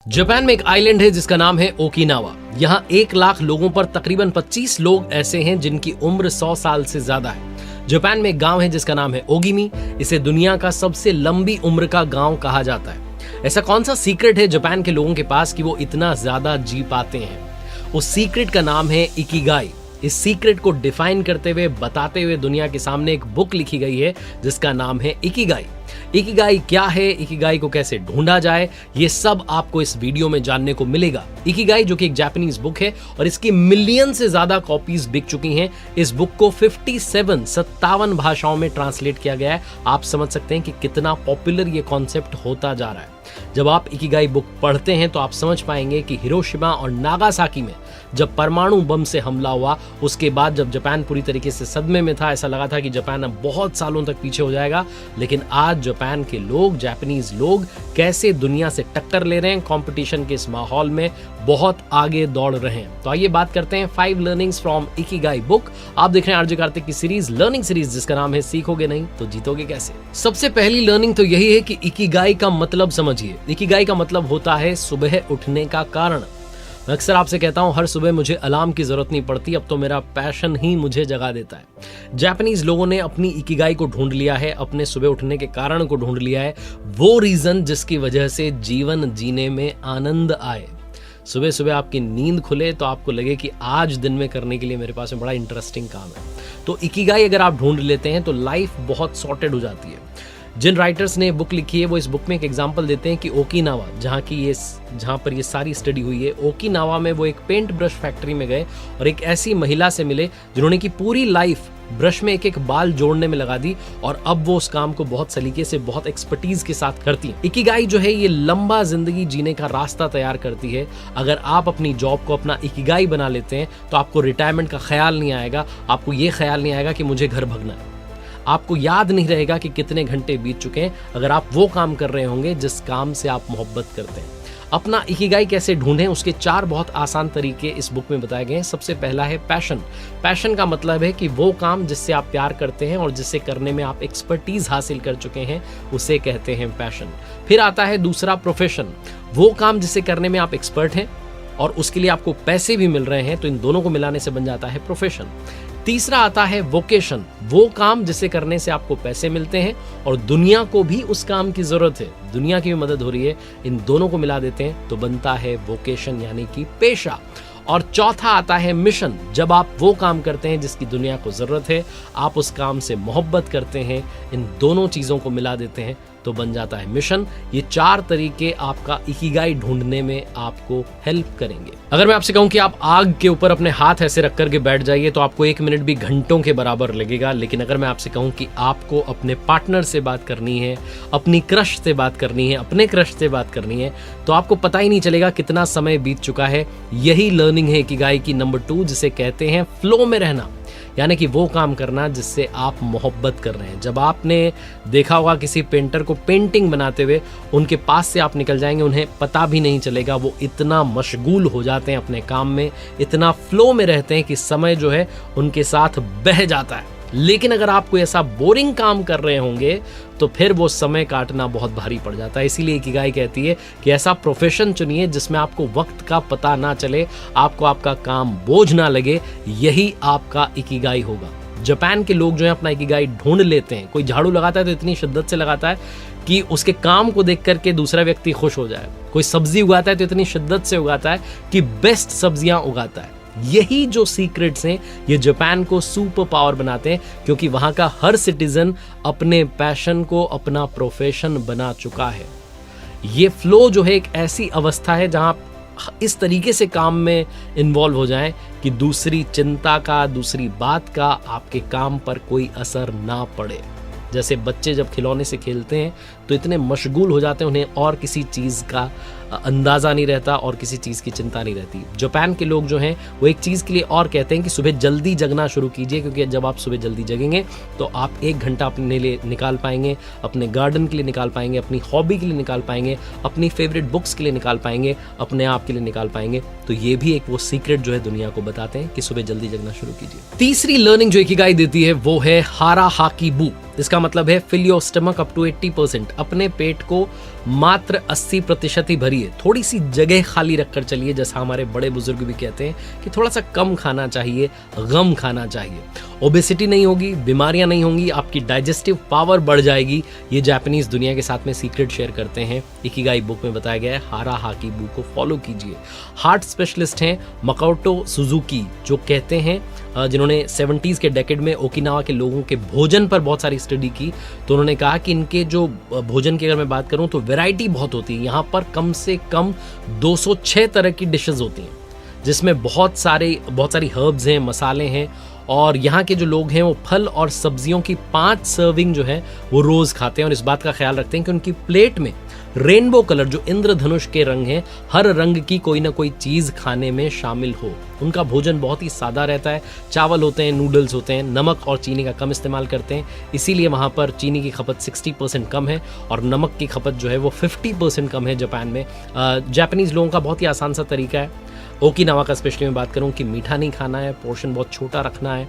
Japan में एक island है जिसका नाम है ओकिनावा। यहाँ 1 लाख लोगों पर तकरीबन 25 लोग ऐसे हैं जिनकी उम्र 100 साल से ज्यादा है। जापान में एक गांव है जिसका नाम है ओगिमी। इसे दुनिया का सबसे लंबी उम्र का गांव कहा जाता है। ऐसा कौन सा सीक्रेट है जापान के लोगों के पास कि वो इतना ज्यादा जी पाते हैं? उस सीक्रेट का नाम है इकिगाई। इस सीक्रेट को डिफाइन करते हुए, बताते हुए दुनिया के सामने एक बुक लिखी गई है जिसका नाम है इकिगाई। इकिगाई क्या है, इकिगाई को कैसे ढूंढा जाए, ये सब आपको इस वीडियो में जानने को मिलेगा। इकिगाई जो कि एक जापानीज बुक है और इसकी मिलियन से ज्यादा कॉपीज बिक चुकी हैं। इस बुक को 57 भाषाओं में ट्रांसलेट किया गया है। आप समझ सकते हैं कि कितना पॉपुलर ये कॉन्सेप्ट होता जा रहा है। जब आप इकिगाई बुक पढ़ते हैं तो आप समझ पाएंगे कि हिरोशिमा और नागासाकी में जब परमाणु बम से हमला हुआ, उसके बाद जब जापान पूरी तरीके से सदमे में था, ऐसा लगा था कि जापान अब बहुत सालों तक पीछे हो जाएगा। लेकिन आज जापान के लोग, जापानीज लोग कैसे दुनिया से टक्कर ले रहे हैं, कंपटीशन के इस माहौल में बहुत आगे दौड़ रहे हैं। तो आइए बात करते हैं 5 लर्निंग्स फ्रॉम इकिगाई बुक। आप देख रहे हैं आरजे कार्तिक की सीरीज, लर्निंग सीरीज, जिसका नाम है सीखोगे नहीं तो जीतोगे कैसे। सबसे पहली लर्निंग तो यही है कि इकिगाई का मतलब समझिए। इकिगाई का मतलब होता है सुबह उठने का कारण। मैं अक्सर आपसे कहता हूं, हर सुबह मुझे अलार्म की जरूरत नहीं पड़ती, अब तो मेरा पैशन ही मुझे जगा देता है। जापानीज लोगों ने अपनी इकिगाई को ढूंढ लिया है, अपने सुबह उठने के कारण को ढूंढ लिया है, वो रीजन जिसकी वजह से जीवन जीने में आनंद आए। सुबह सुबह आपकी नींद खुले तो आपको लगे कि आज दिन में करने के लिए मेरे पास में बड़ा इंटरेस्टिंग काम है। तो इकिगाई अगर आप ढूंढ लेते हैं तो लाइफ बहुत सॉर्टेड हो जाती है। जिन राइटर्स ने बुक लिखी है वो इस बुक में एक एग्जांपल देते हैं कि ओकिनावा, जहाँ पर ये सारी स्टडी हुई है, ओकिनावा में वो एक पेंट ब्रश फैक्ट्री में गए और एक ऐसी महिला से मिले जिन्होंने की पूरी लाइफ ब्रश में एक एक बाल जोड़ने में लगा दी और अब वो उस काम को बहुत सलीके से, बहुत एक्सपर्टीज के साथ करती है। इकिगाई जो है ये लंबा जिंदगी जीने का रास्ता तैयार करती है। अगर आप अपनी जॉब को अपना इकिगाई बना लेते हैं तो आपको रिटायरमेंट का ख्याल नहीं आएगा, आपको ये ख्याल नहीं आएगा कि मुझे घर भागना है, आपको याद नहीं रहेगा कि कितने घंटे बीत चुके हैं, अगर आप वो काम कर रहे होंगे जिस काम से आप मोहब्बत करते हैं। अपना इकिगाई कैसे ढूंढें, उसके 4 बहुत आसान तरीके इस बुक में बताए गए हैं। सबसे पहला है पैशन। पैशन का मतलब है कि वो काम जिससे आप प्यार करते हैं और जिससे करने में आप एक्सपर्टीज हासिल कर चुके हैं, उसे कहते हैं पैशन। फिर आता है दूसरा प्रोफेशन। वो काम जिसे करने में आप एक्सपर्ट हैं और उसके लिए आपको पैसे भी मिल रहे हैं, तो इन दोनों को मिलाने से बन जाता है प्रोफेशन। तीसरा आता है वोकेशन। वो काम जिसे करने से आपको पैसे मिलते हैं और दुनिया को भी उस काम की जरूरत है, दुनिया की भी मदद हो रही है, इन दोनों को मिला देते हैं तो बनता है वोकेशन यानी कि पेशा। और चौथा आता है मिशन। जब आप वो काम करते हैं जिसकी दुनिया को जरूरत है, आप उस काम से मोहब्बत करते हैं, इन दोनों चीजों को मिला देते हैं तो बन जाता है मिशन। ये 4 तरीके आपका इकिगाई ढूंढने में आपको हेल्प करेंगे। अगर मैं आपसे कहूं कि आप आग के ऊपर अपने हाथ ऐसे रख करके बैठ जाइए तो आपको 1 मिनट भी घंटों के बराबर लगेगा। लेकिन अगर मैं आपसे कहूं कि आपको अपने पार्टनर से बात करनी है, अपनी क्रश से बात करनी है, अपने क्रश से बात करनी है, तो आपको पता ही नहीं चलेगा कितना समय बीत चुका है। यही लर्निंग है इकिगाई की नंबर 2, जिसे कहते हैं फ्लो में रहना, यानी कि वो काम करना जिससे आप मोहब्बत कर रहे हैं। जब आपने देखा होगा किसी पेंटर को पेंटिंग बनाते हुए, उनके पास से आप निकल जाएंगे, उन्हें पता भी नहीं चलेगा, वो इतना मशगूल हो जाते हैं अपने काम में, इतना फ्लो में रहते हैं कि समय जो है उनके साथ बह जाता है। लेकिन अगर आप कोई ऐसा बोरिंग काम कर रहे होंगे तो फिर वो समय काटना बहुत भारी पड़ जाता है। इसीलिए इकिगाई कहती है कि ऐसा प्रोफेशन चुनिए जिसमें आपको वक्त का पता ना चले, आपको आपका काम बोझ ना लगे, यही आपका इकिगाई होगा। जापान के लोग जो है अपना इकिगाई ढूंढ लेते हैं। कोई झाड़ू लगाता है तो इतनी शिद्दत से लगाता है कि उसके काम को देख करके दूसरा व्यक्ति खुश हो जाए। कोई सब्जी उगाता है तो इतनी शिद्दत से उगाता है कि बेस्ट सब्जियां उगाता है। यही जो सीक्रेट्स हैं ये जापान को सुपर पावर बनाते हैं, क्योंकि वहां का हर सिटीजन अपने पैशन को अपना प्रोफेशन बना चुका है। ये फ्लो जो है एक ऐसी अवस्था है जहां आप इस तरीके से काम में इन्वॉल्व हो जाएं कि दूसरी चिंता का, दूसरी बात का आपके काम पर कोई असर ना पड़े। जैसे बच्चे जब खिलौने से खेलते हैं तो इतने मशगूल हो जाते हैं, उन्हें और किसी चीज़ का अंदाज़ा नहीं रहता और किसी चीज़ की चिंता नहीं रहती। जापान के लोग जो हैं वो एक चीज़ के लिए और कहते हैं कि सुबह जल्दी जगना शुरू कीजिए, क्योंकि जब आप सुबह जल्दी जगेंगे तो आप 1 घंटा अपने लिए निकाल पाएंगे, अपने गार्डन के लिए निकाल पाएंगे, अपनी हॉबी के लिए निकाल पाएंगे, अपनी फेवरेट बुक्स के लिए निकाल पाएंगे, अपने आप के लिए निकाल पाएंगे। तो ये भी एक वो सीक्रेट जो है दुनिया को बताते हैं कि सुबह जल्दी जगना शुरू कीजिए। तीसरी लर्निंग जो इकिगाई देती है वो है हारा हाकी बू। इसका मतलब है fill your stomach up to 80%। अपने पेट को मात्र 80% ही भरिए, थोड़ी सी जगह खाली रखकर चलिए। जैसा हमारे बड़े बुजुर्ग भी कहते हैं कि थोड़ा सा कम खाना चाहिए, गम खाना चाहिए। ओबेसिटी नहीं होगी, बीमारियां नहीं होंगी, आपकी डाइजेस्टिव पावर बढ़ जाएगी। ये जापानीज दुनिया के साथ में सीक्रेट शेयर करते हैं, इकिगाई बुक में बताया गया है। हाराहाकी बुक को फॉलो कीजिए। हार्ट स्पेशलिस्ट हैं मकोटो सुजुकी, जो कहते हैं, जिन्होंने 70s के डेकेड में ओकिनावा के लोगों के भोजन पर बहुत सारी स्टडी की, तो उन्होंने कहा कि इनके जो भोजन की अगर मैं बात करूं तो वैरायटी बहुत होती है। यहाँ पर कम से कम 206 तरह की डिशेस होती हैं, जिसमें बहुत सारी हर्ब्स हैं, मसाले हैं। और यहाँ के जो लोग हैं वो फल और सब्जियों की 5 सर्विंग जो है वो रोज खाते हैं, और इस बात का ख्याल रखते हैं कि उनकी प्लेट में रेनबो कलर, जो इंद्रधनुष के रंग हैं, हर रंग की कोई ना कोई चीज खाने में शामिल हो। उनका भोजन बहुत ही सादा रहता है, चावल होते हैं, नूडल्स होते हैं, नमक और चीनी का कम इस्तेमाल करते हैं। इसीलिए वहाँ पर चीनी की खपत 60% कम है और नमक की खपत जो है वो 50% कम है जापान में। जापानीज लोगों का बहुत ही आसान सा तरीका है। ओकिनावा का स्पेशली मैं बात करूं कि मीठा नहीं खाना है, पोर्शन बहुत छोटा रखना है,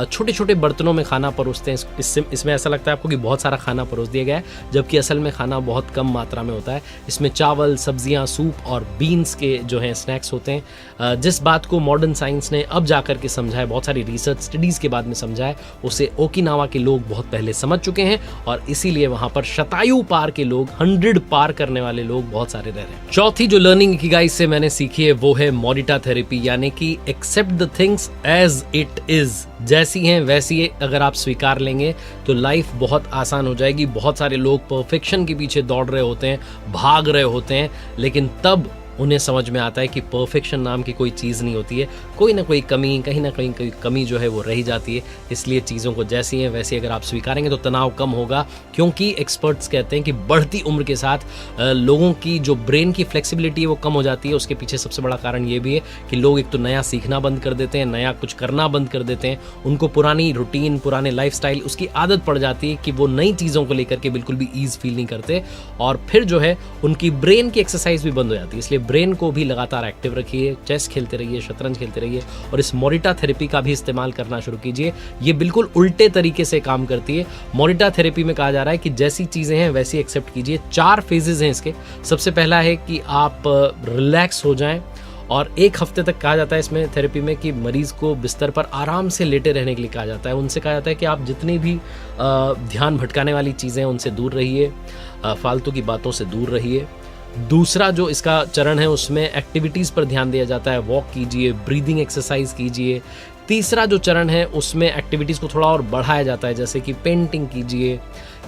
छोटे छोटे बर्तनों में खाना परोसते हैं। इसमें ऐसा लगता है आपको कि बहुत सारा खाना परोस दिया गया है, जबकि असल में खाना बहुत कम मात्रा में होता है। इसमें चावल, सब्जियां, सूप और बीन्स के जो हैं स्नैक्स होते हैं। जिस बात को मॉडर्न साइंस ने अब जाकर के समझा है, बहुत सारी रिसर्च स्टडीज के बाद में समझा है, उसे ओकिनावा के लोग बहुत पहले समझ चुके हैं, और इसीलिए वहां पर शतायु पार के लोग, 100 पार करने वाले लोग बहुत सारे रह रहे हैं। चौथी जो लर्निंग इकिगाई से मैंने सीखी है वो है मोरिटा थेरेपी, यानी कि accept the things as it is. जैसी हैं वैसी अगर आप स्वीकार लेंगे तो लाइफ बहुत आसान हो जाएगी। बहुत सारे लोग परफेक्शन के पीछे दौड़ रहे होते हैं, भाग रहे होते हैं, लेकिन तब उन्हें समझ में आता है कि परफेक्शन नाम की कोई चीज़ नहीं होती है। कोई ना कोई कमी, कहीं ना कहीं कोई कमी जो है वो रह जाती है। इसलिए चीज़ों को जैसी हैं वैसी अगर आप स्वीकारेंगे तो तनाव कम होगा, क्योंकि एक्सपर्ट्स कहते हैं कि बढ़ती उम्र के साथ लोगों की जो ब्रेन की फ्लेक्सिबिलिटी है वो कम हो जाती है। उसके पीछे सबसे बड़ा कारण ये भी है कि लोग एक तो नया सीखना बंद कर देते हैं, नया कुछ करना बंद कर देते हैं। उनको पुरानी रूटीन, पुराने लाइफस्टाइल, उसकी आदत पड़ जाती है कि वो नई चीज़ों को लेकर के बिल्कुल भी ईज फील नहीं करते, और फिर जो है उनकी ब्रेन की एक्सरसाइज भी बंद हो जाती है। इसलिए ब्रेन को भी लगातार एक्टिव रखिए, चेस खेलते रहिए, शतरंज खेलते रहिए, और इस मोरिटा थेरेपी का भी इस्तेमाल करना शुरू कीजिए। ये बिल्कुल उल्टे तरीके से काम करती है। मोरिटा थेरेपी में कहा जा रहा है कि जैसी चीज़ें हैं वैसी एक्सेप्ट कीजिए। 4 फेजेस हैं इसके। सबसे पहला है कि आप रिलैक्स हो जाएं, और 1 हफ्ते तक कहा जाता है इसमें थेरेपी में कि मरीज को बिस्तर पर आराम से लेटे रहने के लिए कहा जाता है। उनसे कहा जाता है कि आप जितनी भी ध्यान भटकाने वाली चीज़ें हैं उनसे दूर रहिए, फालतू की बातों से दूर रहिए। दूसरा जो इसका चरण है उसमें एक्टिविटीज़ पर ध्यान दिया जाता है, वॉक कीजिए, ब्रीदिंग एक्सरसाइज कीजिए। तीसरा जो चरण है उसमें एक्टिविटीज़ को थोड़ा और बढ़ाया जाता है, जैसे कि पेंटिंग कीजिए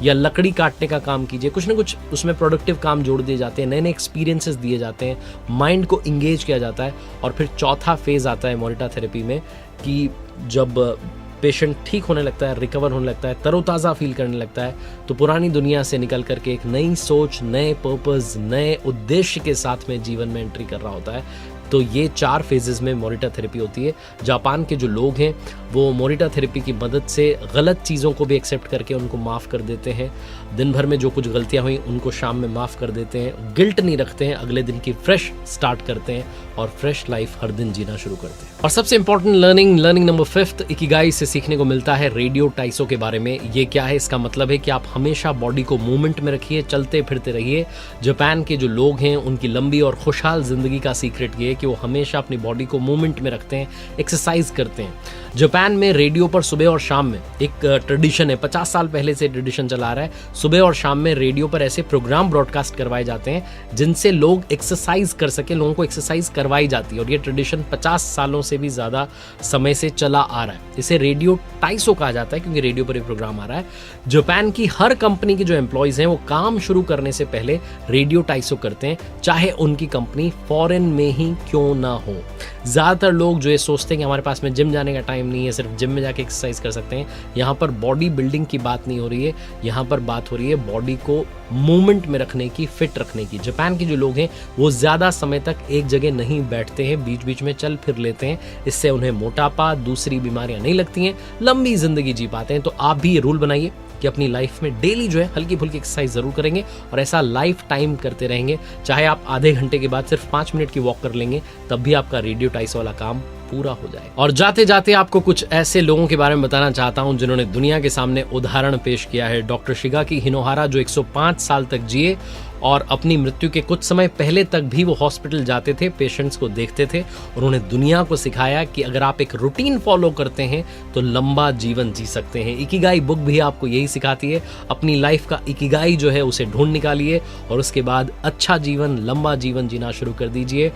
या लकड़ी काटने का काम कीजिए। कुछ ना कुछ उसमें प्रोडक्टिव काम जोड़ दिए जाते हैं, नए नए एक्सपीरियंसेस दिए जाते हैं, माइंड को इंगेज किया जाता है। और फिर चौथा फेज़ आता है मोरिटा थेरेपी में कि जब पेशेंट ठीक होने लगता है, रिकवर होने लगता है, तरोताज़ा फील करने लगता है, तो पुरानी दुनिया से निकल करके एक नई सोच, नए पर्पस, नए उद्देश्य के साथ में जीवन में एंट्री कर रहा होता है। तो ये 4 फेजेस में मोरिटा थेरेपी होती है। जापान के जो लोग हैं वो मोरिटा थेरेपी की मदद से गलत चीज़ों को भी एक्सेप्ट करके उनको माफ़ कर देते हैं। दिन भर में जो कुछ गलतियां हुई उनको शाम में माफ़ कर देते हैं, गिल्ट नहीं रखते हैं, अगले दिन की फ्रेश स्टार्ट करते हैं और फ्रेश लाइफ हर दिन जीना शुरू करते हैं। और सबसे इंपॉर्टेंट लर्निंग नंबर 5 इकिगाई से सीखने को मिलता है रेडियो टाइसो के बारे में। ये क्या है? इसका मतलब है कि आप हमेशा बॉडी को मूवमेंट में रखिए, चलते फिरते रहिए। जापान के जो लोग हैं उनकी लंबी और खुशहाल जिंदगी का सीक्रेट ये है कि वो हमेशा अपनी बॉडी को मूवमेंट में रखते हैं, एक्सरसाइज करते हैं। जापान में रेडियो पर सुबह और शाम में एक ट्रेडिशन है, 50 साल पहले से ट्रेडिशन चला आ रहा है। सुबह और शाम में रेडियो पर ऐसे प्रोग्राम ब्रॉडकास्ट करवाए जाते हैं जिनसे लोग एक्सरसाइज कर सके, लोगों को एक्सरसाइज करवाई जाती है। और ये ट्रेडिशन 50 सालों से भी ज़्यादा समय से चला आ रहा है। इसे रेडियो टाइसो कहा जाता है क्योंकि रेडियो पर एक प्रोग्राम आ रहा है। जापान की हर कंपनी के जो एम्प्लॉयज़ हैं वो काम शुरू करने से पहले रेडियो टाइसो करते हैं, चाहे उनकी कंपनी फॉरेन में ही क्यों ना हो। ज़्यादातर लोग जो ये सोचते हैं कि हमारे पास में जिम जाने का टाइम नहीं है, सिर्फ जिम में जाके एक्सरसाइज कर सकते हैं, यहाँ पर बॉडी बिल्डिंग की बात नहीं हो रही है। यहाँ पर बात हो रही है बॉडी को मूवमेंट में रखने की, फिट रखने की। जापान के जो लोग हैं वो ज़्यादा समय तक एक जगह नहीं बैठते हैं, बीच बीच में चल फिर लेते हैं। इससे उन्हें मोटापा, दूसरी बीमारियां नहीं लगती हैं, लंबी जिंदगी जी पाते हैं। तो आप भी ये रूल बनाइए कि अपनी लाइफ में डेली जो है हल्की फुल्की एक्सरसाइज जरूर करेंगे और ऐसा लाइफ टाइम करते रहेंगे। चाहे आप आधे घंटे के बाद सिर्फ 5 मिनट की वॉक कर लेंगे, तब भी आपका रेडियोटाइस वाला काम पूरा हो जाए। और जाते जाते आपको कुछ ऐसे लोगों के बारे में बताना चाहता हूं जिन्होंने दुनिया के सामने उदाहरण पेश किया है। डॉक्टर शिगाकी हिनोहारा, जो 105 साल तक जिए और अपनी मृत्यु के कुछ समय पहले तक भी वो हॉस्पिटल जाते थे, पेशेंट्स को देखते थे। उन्होंने दुनिया को सिखाया कि अगर आप एक रूटीन फॉलो करते हैं तो लंबा जीवन जी सकते हैं। इकिगाई बुक भी आपको यही सिखाती है। अपनी लाइफ का इकिगाई जो है उसे ढूंढ निकालिए और उसके बाद अच्छा जीवन, लंबा जीवन जीना शुरू कर दीजिए।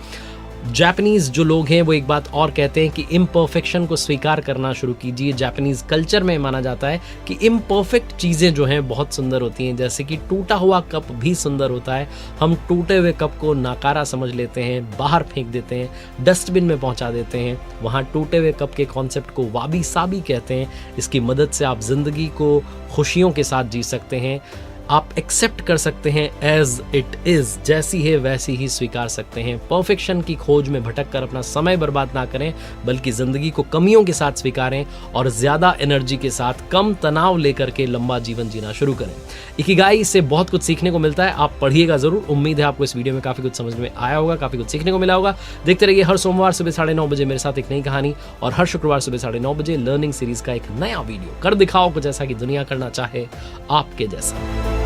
जापानीज जो लोग हैं वो एक बात और कहते हैं कि इम्परफेक्शन को स्वीकार करना शुरू कीजिए। जापानीज कल्चर में माना जाता है कि इम्परफेक्ट चीज़ें जो हैं बहुत सुंदर होती हैं, जैसे कि टूटा हुआ कप भी सुंदर होता है। हम टूटे हुए कप को नाकारा समझ लेते हैं, बाहर फेंक देते हैं, डस्टबिन में पहुंचा देते हैं। वहाँ टूटे हुए कप के कॉन्सेप्ट को वाबी साबी कहते हैं। इसकी मदद से आप जिंदगी को खुशियों के साथ जी सकते हैं। आप एक्सेप्ट कर सकते हैं एज इट इज, जैसी है वैसी ही स्वीकार सकते हैं। परफेक्शन की खोज में भटक कर अपना समय बर्बाद ना करें, बल्कि जिंदगी को कमियों के साथ स्वीकारें और ज्यादा एनर्जी के साथ कम तनाव लेकर के लंबा जीवन जीना शुरू करें। इकिगाई से बहुत कुछ सीखने को मिलता है, आप पढ़िएगा जरूर। उम्मीद है आपको इस वीडियो में काफी कुछ समझ में आया होगा, काफी कुछ सीखने को मिला होगा। देखते रहिए हर सोमवार सुबह 9:30 बजे मेरे साथ एक नई कहानी, और हर शुक्रवार सुबह 9:30 बजे लर्निंग सीरीज का एक नया वीडियो। कर दिखाओ कुछ ऐसा कि दुनिया करना चाहे आपके जैसा।